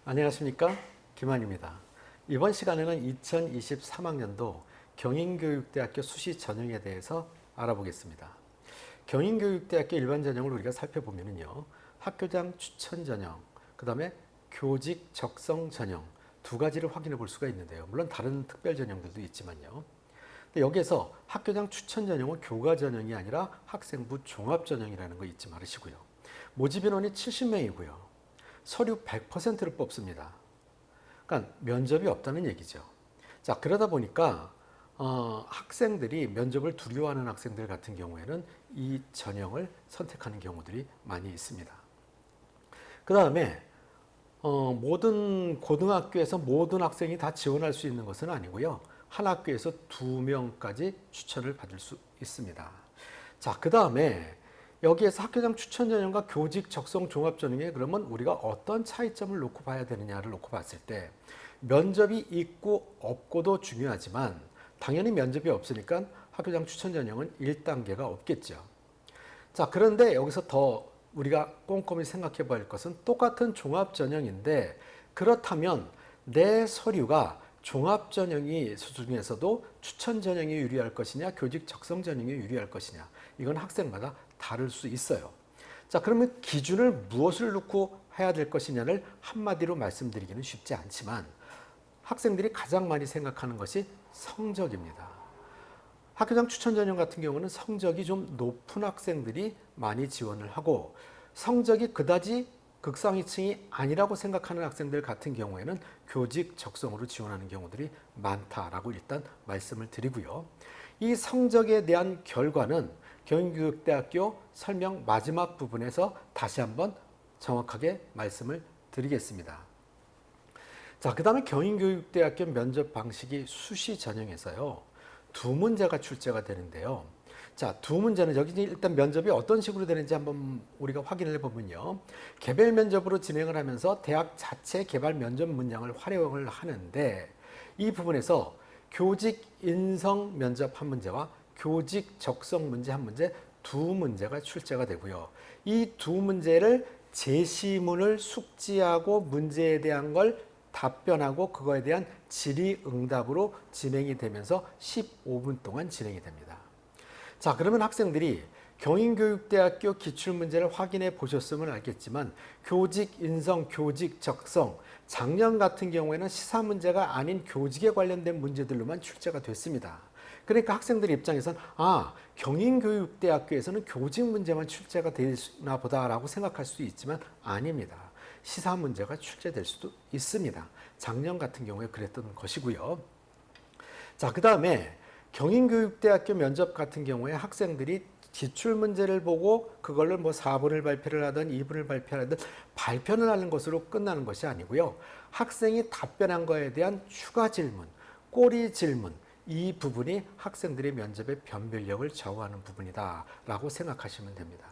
안녕하십니까? 김한입니다. 이번 시간에는 2023학년도 경인교육대학교 수시 전형에 대해서 알아보겠습니다. 경인교육대학교 일반 전형을 우리가 살펴보면요. 학교장 추천 전형, 그 다음에 교직 적성 전형 두 가지를 확인해 볼 수가 있는데요. 물론 다른 특별 전형들도 있지만요. 근데 여기에서 학교장 추천 전형은 교과 전형이 아니라 학생부 종합 전형이라는 거 잊지 말으시고요. 모집 인원이 70명이고요. 서류 100%를 뽑습니다. 그러니까 면접이 없다는 얘기죠. 자, 그러다 보니까 학생들이 면접을 두려워하는 학생들 같은 경우에는 이 전형을 선택하는 경우들이 많이 있습니다. 그 다음에 모든 고등학교에서 모든 학생이 다 지원할 수 있는 것은 아니고요. 한 학교에서 2명까지 추천을 받을 수 있습니다. 자, 그 다음에 여기에서 학교장 추천 전형과 교직 적성 종합 전형에 그러면 우리가 어떤 차이점을 놓고 봐야 되느냐를 놓고 봤을 때 면접이 있고 없고도 중요하지만 당연히 면접이 없으니까 학교장 추천 전형은 1단계가 없겠죠. 자, 그런데 여기서 더 우리가 꼼꼼히 생각해 볼 것은 똑같은 종합 전형인데 그렇다면 내 서류가 종합 전형이 중에서도 추천 전형이 유리할 것이냐 교직 적성 전형이 유리할 것이냐 이건 학생마다 다를 수 있어요. 자, 그러면 기준을 무엇을 놓고 해야 될 것이냐를 한마디로 말씀드리기는 쉽지 않지만 학생들이 가장 많이 생각하는 것이 성적입니다. 학교장 추천 전형 같은 경우는 성적이 좀 높은 학생들이 많이 지원을 하고 성적이 그다지 극상위층이 아니라고 생각하는 학생들 같은 경우에는 교직 적성으로 지원하는 경우들이 많다라고 일단 말씀을 드리고요. 이 성적에 대한 결과는 경인교육대학교 설명 마지막 부분에서 다시 한번 정확하게 말씀을 드리겠습니다. 자, 그 다음에 경인교육대학교 면접 방식이 수시 전형에서요. 두 문제가 출제가 되는데요. 자, 두 문제는 여기 일단 면접이 어떤 식으로 되는지 한번 우리가 확인을 해보면요. 개별 면접으로 진행을 하면서 대학 자체 개발 면접 문장을 활용을 하는데 이 부분에서 교직 인성 면접 한 문제와 교직 적성 문제 한 문제 두 문제가 출제가 되고요. 이 두 문제를 제시문을 숙지하고 문제에 대한 걸 답변하고 그거에 대한 질의응답으로 진행이 되면서 15분 동안 진행이 됩니다. 자, 그러면 학생들이 경인교육대학교 기출문제를 확인해 보셨으면 알겠지만 교직 인성, 교직 적성, 작년 같은 경우에는 시사문제가 아닌 교직에 관련된 문제들로만 출제가 됐습니다. 그러니까 학생들 입장에서는 경인교육대학교에서는 교직 문제만 출제가 되나 보다라고 생각할 수 있지만 아닙니다. 시사 문제가 출제될 수도 있습니다. 작년 같은 경우에 그랬던 것이고요. 자, 그 다음에 경인교육대학교 면접 같은 경우에 학생들이 기출문제를 보고 그걸로 뭐 4분을 발표를 하든 2분을 발표하든 발표를 하는 것으로 끝나는 것이 아니고요. 학생이 답변한 거에 대한 추가 질문, 꼬리 질문, 이 부분이 학생들의 면접의 변별력을 좌우하는 부분이다라고 생각하시면 됩니다.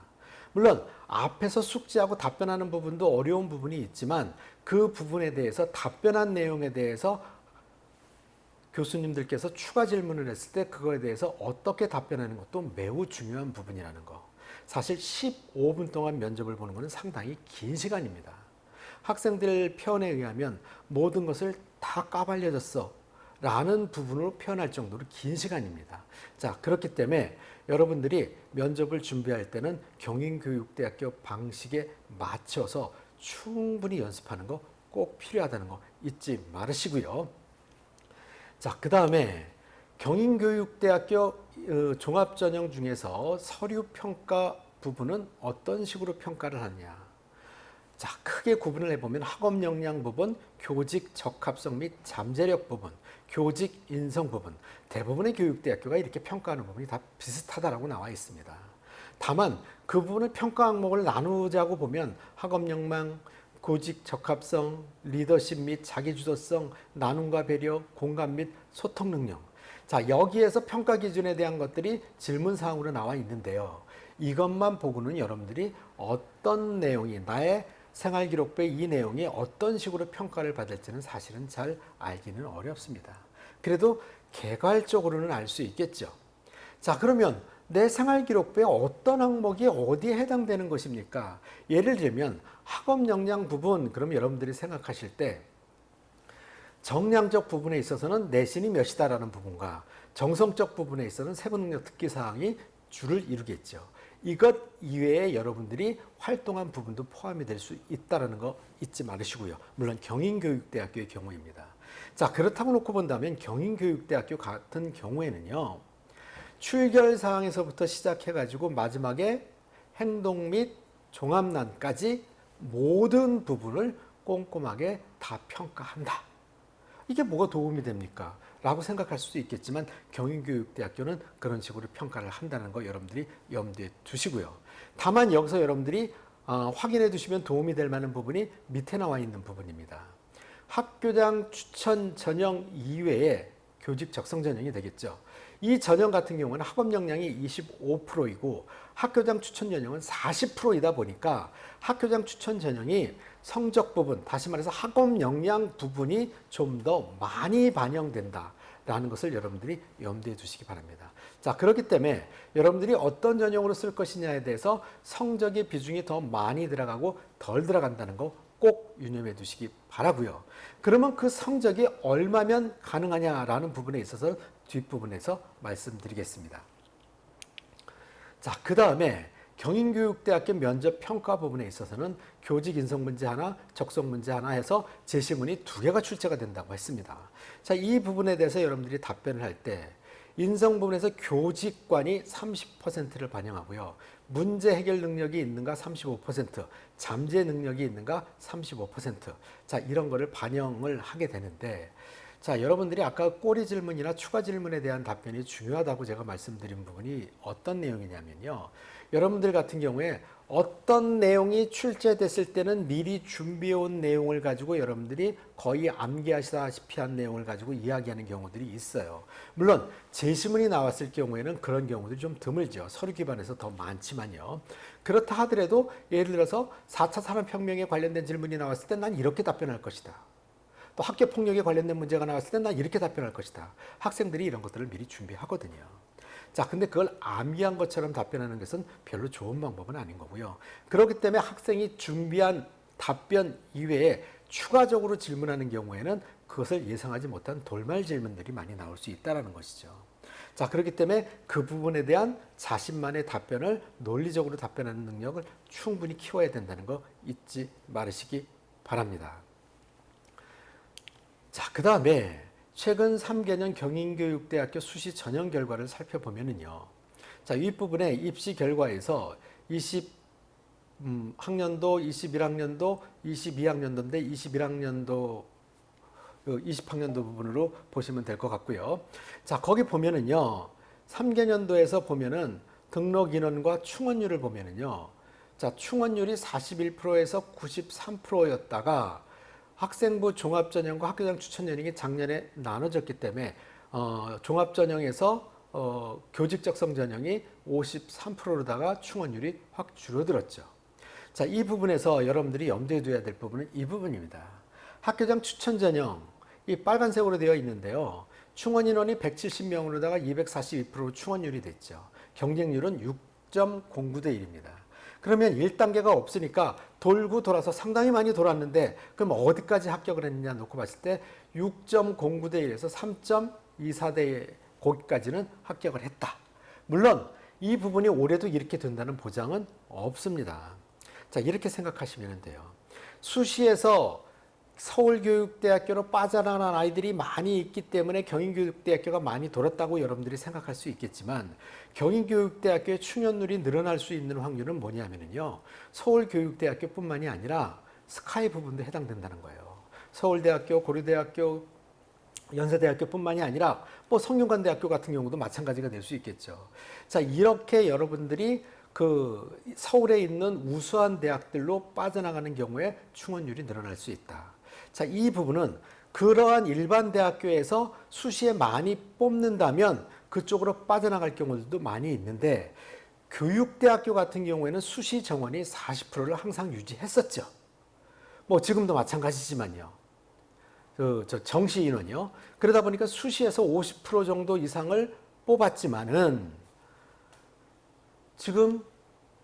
물론 앞에서 숙지하고 답변하는 부분도 어려운 부분이 있지만 그 부분에 대해서 답변한 내용에 대해서 교수님들께서 추가 질문을 했을 때 그거에 대해서 어떻게 답변하는 것도 매우 중요한 부분이라는 거. 사실 15분 동안 면접을 보는 것은 상당히 긴 시간입니다. 학생들 표현에 의하면 모든 것을 다 까발려졌어 라는 부분으로 표현할 정도로 긴 시간입니다. 자, 그렇기 때문에 여러분들이 면접을 준비할 때는 경인교육대학교 방식에 맞춰서 충분히 연습하는 거 꼭 필요하다는 거 잊지 말으시고요. 자, 그 다음에 경인교육대학교 종합전형 중에서 서류평가 부분은 어떤 식으로 평가를 하느냐. 자, 크게 구분을 해보면 학업 역량 부분, 교직 적합성 및 잠재력 부분, 교직 인성 부분, 대부분의 교육대학교가 이렇게 평가하는 부분이 다 비슷하다라고 나와 있습니다. 다만 그 부분을 평가 항목을 나누자고 보면 학업 역량, 교직 적합성, 리더십 및 자기주도성, 나눔과 배려, 공감 및 소통 능력. 자, 여기에서 평가 기준에 대한 것들이 질문사항으로 나와 있는데요. 이것만 보고는 여러분들이 어떤 내용이 나의 생활기록부의 이 내용이 어떤 식으로 평가를 받을지는 사실은 잘 알기는 어렵습니다. 그래도 개괄적으로는 알 수 있겠죠. 자, 그러면 내 생활기록부에 어떤 항목이 어디에 해당되는 것입니까? 예를 들면 학업 역량 부분, 그럼 여러분들이 생각하실 때 정량적 부분에 있어서는 내신이 몇이다라는 부분과 정성적 부분에 있어서는 세부능력 특기사항이 주를 이루겠죠. 이것 이외에 여러분들이 활동한 부분도 포함이 될 수 있다는 거 잊지 말으시고요. 물론 경인교육대학교의 경우입니다. 자, 그렇다고 놓고 본다면 경인교육대학교 같은 경우에는요. 출결사항에서부터 시작해가지고 마지막에 행동 및 종합난까지 모든 부분을 꼼꼼하게 다 평가한다. 이게 뭐가 도움이 됩니까? 라고 생각할 수도 있겠지만 경인교육대학교는 그런 식으로 평가를 한다는 거 여러분들이 염두에 두시고요. 다만 여기서 여러분들이 확인해 두시면 도움이 될 만한 부분이 밑에 나와 있는 부분입니다. 학교장 추천 전형 이외에 교직 적성 전형이 되겠죠. 이 전형 같은 경우는 학업 역량이 25%이고 학교장 추천 전형은 40%이다 보니까 학교장 추천 전형이 성적 부분, 다시 말해서 학업 역량 부분이 좀 더 많이 반영된다라는 것을 여러분들이 염두에 두시기 바랍니다. 자, 그렇기 때문에 여러분들이 어떤 전형으로 쓸 것이냐에 대해서 성적의 비중이 더 많이 들어가고 덜 들어간다는 거 꼭 유념해 두시기 바라고요. 그러면 그 성적이 얼마면 가능하냐라는 부분에 있어서 뒷부분에서 말씀드리겠습니다. 자, 그 다음에 경인교육대학교 면접 평가 부분에 있어서는 교직 인성 문제 하나, 적성 문제 하나 해서 제시문이 2개가 출제가 된다고 했습니다. 자, 이 부분에 대해서 여러분들이 답변을 할 때 인성 부분에서 교직관이 30%를 반영하고요. 문제 해결 능력이 있는가 35%, 잠재 능력이 있는가 35%. 자, 이런 거를 반영을 하게 되는데, 자, 여러분들이 아까 꼬리 질문이나 추가 질문에 대한 답변이 중요하다고 제가 말씀드린 부분이 어떤 내용이냐면요. 여러분들 같은 경우에 어떤 내용이 출제됐을 때는 미리 준비해온 내용을 가지고 여러분들이 거의 암기하시다시피 한 내용을 가지고 이야기하는 경우들이 있어요. 물론 제시문이 나왔을 경우에는 그런 경우들이 좀 드물죠. 서류 기반에서 더 많지만요. 그렇다 하더라도 예를 들어서 4차 산업혁명에 관련된 질문이 나왔을 때 난 이렇게 답변할 것이다. 또 학교폭력에 관련된 문제가 나왔을 때 난 이렇게 답변할 것이다. 학생들이 이런 것들을 미리 준비하거든요. 자, 근데 그걸 암기한 것처럼 답변하는 것은 별로 좋은 방법은 아닌 거고요. 그렇기 때문에 학생이 준비한 답변 이외에 추가적으로 질문하는 경우에는 그것을 예상하지 못한 돌발 질문들이 많이 나올 수 있다는 것이죠. 자, 그렇기 때문에 그 부분에 대한 자신만의 답변을 논리적으로 답변하는 능력을 충분히 키워야 된다는 거 잊지 말으시기 바랍니다. 자, 그 다음에 최근 3개년 경인교육대학교 수시 전형 결과를 살펴보면은요. 자, 윗부분에 입시 결과에서 20학년도, 21학년도, 22학년도인데 21학년도, 20학년도 부분으로 보시면 될 것 같고요. 자, 거기 보면은요. 3개년도에서 보면은 등록 인원과 충원율을 보면은요. 자, 충원율이 41%에서 93%였다가 학생부 종합전형과 학교장 추천전형이 작년에 나눠졌기 때문에 종합전형에서 교직적성 전형이 53%로다가 충원율이 확 줄어들었죠. 자, 이 부분에서 여러분들이 염두에 둬야 될 부분은 이 부분입니다. 학교장 추천전형, 이 빨간색으로 되어 있는데요. 충원 인원이 170명으로다가 242% 충원율이 됐죠. 경쟁률은 6.09대 1입니다. 그러면 1단계가 없으니까 돌고 돌아서 상당히 많이 돌았는데 그럼 어디까지 합격을 했느냐 놓고 봤을 때 6.09대 1에서 3.24대 거기까지는 합격을 했다. 물론 이 부분이 올해도 이렇게 된다는 보장은 없습니다. 자, 이렇게 생각하시면 돼요. 수시에서 서울교육대학교로 빠져나간 아이들이 많이 있기 때문에 경인교육대학교가 많이 돌았다고 여러분들이 생각할 수 있겠지만 경인교육대학교의 충원율이 늘어날 수 있는 확률은 뭐냐면요. 서울교육대학교뿐만이 아니라 스카이 부분도 해당된다는 거예요. 서울대학교, 고려대학교, 연세대학교뿐만이 아니라 뭐 성균관대학교 같은 경우도 마찬가지가 될 수 있겠죠. 자, 이렇게 여러분들이 그 서울에 있는 우수한 대학들로 빠져나가는 경우에 충원율이 늘어날 수 있다. 자, 이 부분은 그러한 일반 대학교에서 수시에 많이 뽑는다면 그쪽으로 빠져나갈 경우들도 많이 있는데 교육대학교 같은 경우에는 수시 정원이 40%를 항상 유지했었죠. 뭐 지금도 마찬가지지만요. 정시 인원이요. 그러다 보니까 수시에서 50% 정도 이상을 뽑았지만은 지금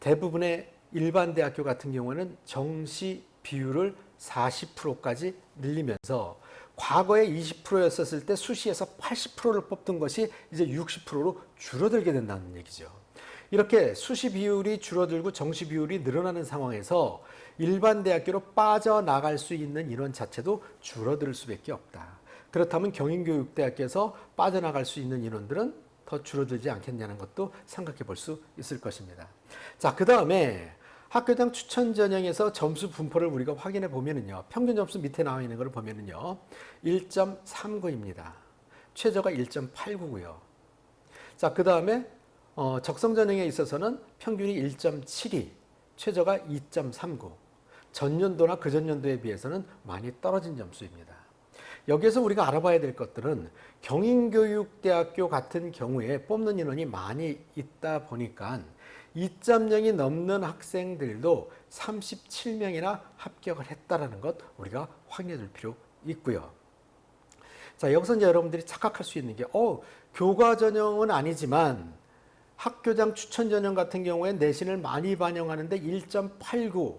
대부분의 일반 대학교 같은 경우에는 정시 비율을 40%까지 늘리면서 과거에 20%였었을 때 수시에서 80%를 뽑던 것이 이제 60%로 줄어들게 된다는 얘기죠. 이렇게 수시 비율이 줄어들고 정시 비율이 늘어나는 상황에서 일반 대학교로 빠져나갈 수 있는 인원 자체도 줄어들 수밖에 없다. 그렇다면 경인교육대학교에서 빠져나갈 수 있는 인원들은 더 줄어들지 않겠냐는 것도 생각해 볼 수 있을 것입니다. 자, 그 다음에 학교장 추천 전형에서 점수 분포를 우리가 확인해 보면은요, 평균 점수 밑에 나와 있는 걸 보면은요, 1.39입니다. 최저가 1.89고요. 자, 그 다음에 적성 전형에 있어서는 평균이 1.72, 최저가 2.39. 전년도나 그 전년도에 비해서는 많이 떨어진 점수입니다. 여기에서 우리가 알아봐야 될 것들은 경인교육대학교 같은 경우에 뽑는 인원이 많이 있다 보니까 2.0이 넘는 학생들도 37명이나 합격을 했다라는 것 우리가 확인해 둘 필요 있고요. 자, 여기서 이제 여러분들이 착각할 수 있는 게 교과 전형은 아니지만 학교장 추천 전형 같은 경우에 내신을 많이 반영하는데 1.89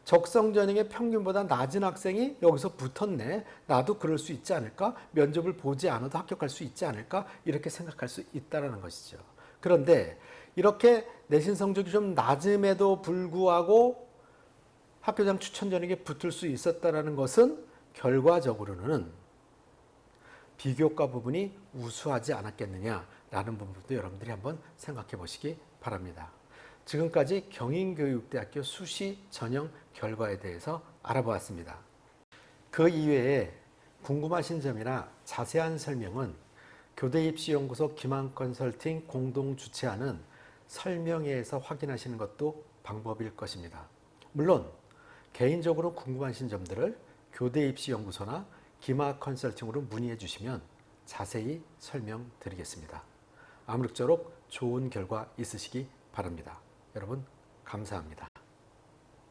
적성 전형의 평균보다 낮은 학생이 여기서 붙었네. 나도 그럴 수 있지 않을까? 면접을 보지 않아도 합격할 수 있지 않을까? 이렇게 생각할 수 있다는 것이죠. 그런데 이렇게 내신 성적이 좀 낮음에도 불구하고 학교장 추천 전형에 붙을 수 있었다는 것은 결과적으로는 비교과 부분이 우수하지 않았겠느냐라는 부분도 여러분들이 한번 생각해 보시기 바랍니다. 지금까지 경인교육대학교 수시 전형 결과에 대해서 알아보았습니다. 그 이외에 궁금하신 점이나 자세한 설명은 교대입시연구소 기만컨설팅 공동 주최하는 설명회에서 확인하시는 것도 방법일 것입니다. 물론 개인적으로 궁금하신 점들을 교대입시연구소나 기마컨설팅으로 문의해 주시면 자세히 설명드리겠습니다. 아무쪼록 좋은 결과 있으시기 바랍니다. 여러분 감사합니다.